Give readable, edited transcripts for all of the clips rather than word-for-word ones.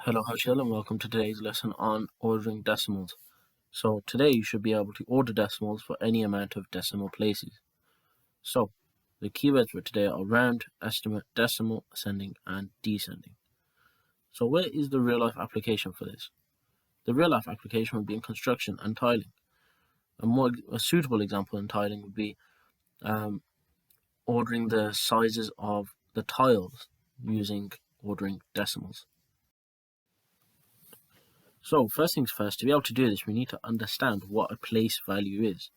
Hello, Harshil, and welcome to today's lesson on ordering decimals. So today you should be able to order decimals for any amount of decimal places. So the keywords for today are round, estimate, decimal, ascending, and descending. So where is the real-life application for this? The real-life application would be in construction and tiling. A suitable example in tiling would be ordering the sizes of the tiles using ordering decimals. So first things first, to be able to do this, we need to understand what a place value is.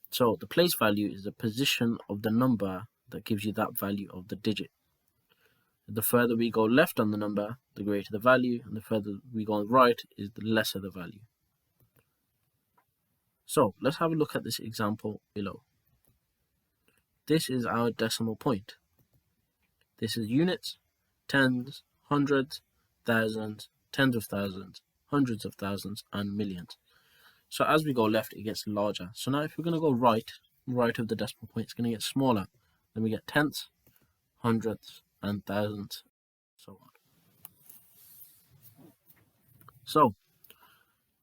So the place value is the position of the number that gives you that value of the digit. The further we go left on the number, the greater the value, and the further we go right is the lesser the value. So let's have a look at this example below. This is our decimal point. This is units, tens, hundreds, thousands, tens of thousands, hundreds of thousands, and millions. So as we go left, it gets larger. So now if we're going to go right of the decimal point, it's going to get smaller. Then we get tenths, hundredths, and thousands, so on. So,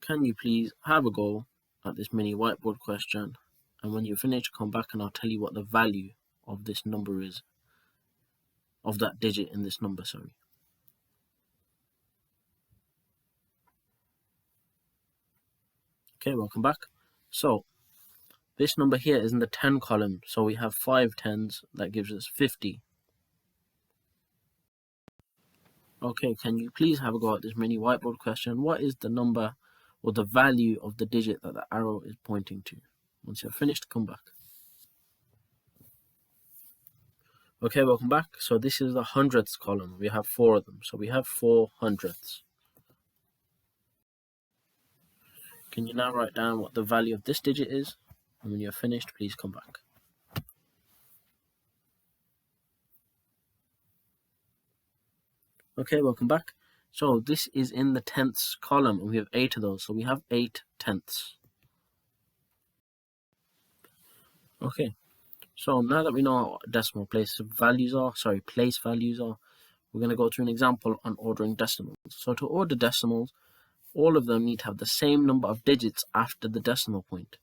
can you please have a go at this mini whiteboard question? And when you finish, come back and I'll tell you what the value of this number is, of that digit in this number, sorry. Okay, welcome back. So this number here is in the 10 column, so we have 5 tens, that gives us 50. Okay, can you please have a go at this mini whiteboard question? What is the number or the value of the digit that the arrow is pointing to? Once you're finished, come back. Okay, welcome back. So this is the hundredths column. We have 4 of them, so we have 4 hundredths. Can you now write down what the value of this digit is? And when you're finished, please come back. Okay, welcome back. So this is in the tenths column, and we have 8 of those. So we have 8 tenths. Okay, so now that we know what decimal place values are, we're going to go through an example on ordering decimals. So to order decimals, all of them need to have the same number of digits after the decimal point.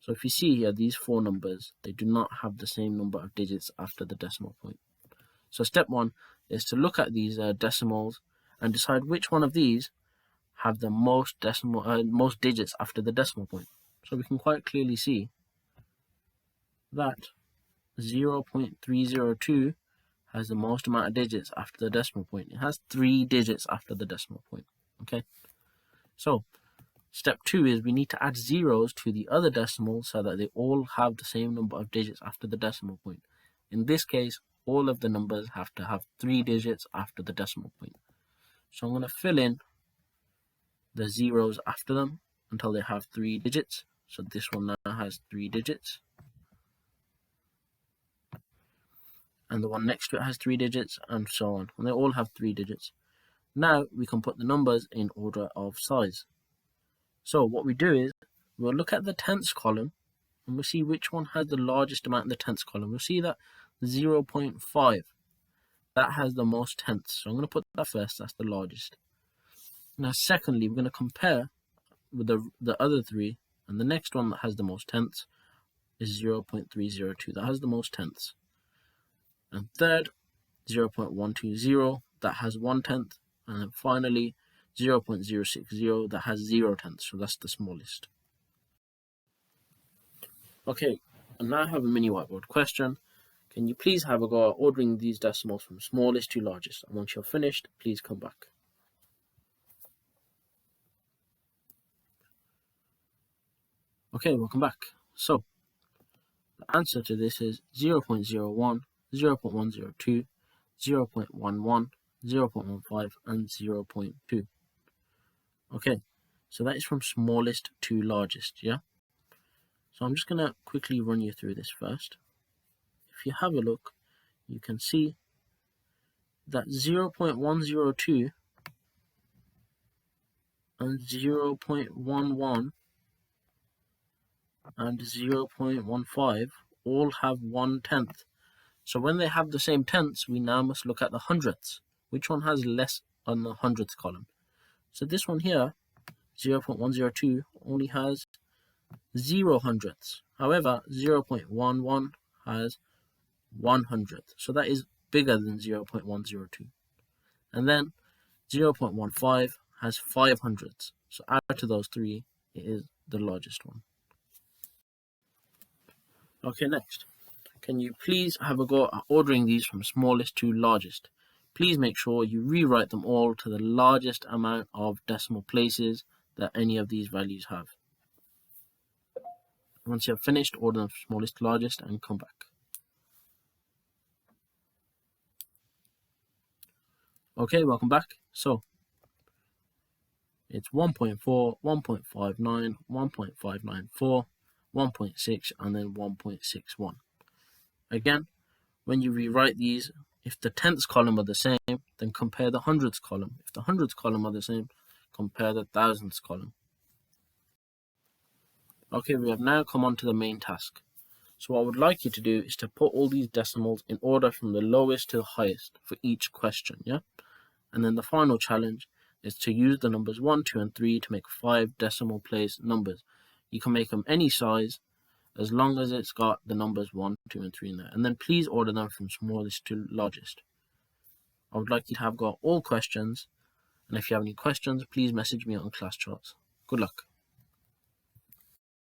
So if you see here, these 4 numbers, they do not have the same number of digits after the decimal point. So step 1 is to look at these decimals and decide which one of these have the most digits after the decimal point. So we can quite clearly see that 0.302 has the most amount of digits after the decimal point. It has 3 digits after the decimal point. Okay. So step 2 is we need to add zeros to the other decimals so that they all have the same number of digits after the decimal point. In this case, all of the numbers have to have 3 digits after the decimal point. So I'm going to fill in the zeros after them until they have 3 digits. So this one now has 3 digits. And the one next to it has 3 digits, and so on. And they all have 3 digits. Now we can put the numbers in order of size. So what we do is we'll look at the tenths column and we'll see which one has the largest amount in the tenths column. We'll see that 0.5, that has the most tenths. So I'm going to put that first, that's the largest. Now secondly, we're going to compare with the other 3, and the next one that has the most tenths is 0.302, that has the most tenths. And third, 0.120, that has 1/10. And then finally, 0.060, that has 0 tenths, so that's the smallest. Okay, and now I have a mini whiteboard question. Can you please have a go at ordering these decimals from smallest to largest? And once you're finished, please come back. Okay, welcome back. So, the answer to this is 0.01, 0.102, 0.11, 0.15, and 0.2. Okay, so that is from smallest to largest, yeah? So I'm just going to quickly run you through this first. If you have a look, you can see that 0.102 and 0.11 and 0.15 all have 1/10. So when they have the same tenths, we now must look at the hundredths. Which one has less on the hundredths column. So this one here, 0.102, only has 0 hundredths. However, 0.11 has 1 hundredth. So that is bigger than 0.102. And then 0.15 has 5 hundredths. So out of those three, it is the largest one. Okay, next. Can you please have a go at ordering these from smallest to largest? Please make sure you rewrite them all to the largest amount of decimal places that any of these values have. Once you have finished, order them from smallest to largest and come back. Okay, welcome back. So it's 1.4, 1.59, 1.594, 1.6, and then 1.61. Again, when you rewrite these, if the tenths column are the same, then compare the hundredths column. If the hundredths column are the same, compare the thousandths column. Okay, we have now come on to the main task. So what I would like you to do is to put all these decimals in order from the lowest to the highest for each question, yeah? And then the final challenge is to use the numbers 1, 2, and 3 to make 5 decimal place numbers. You can make them any size as long as it's got the numbers 1, 2, and 3 in there. And then please order them from smallest to largest. I would like you to have got all questions. And if you have any questions, please message me on class charts. Good luck.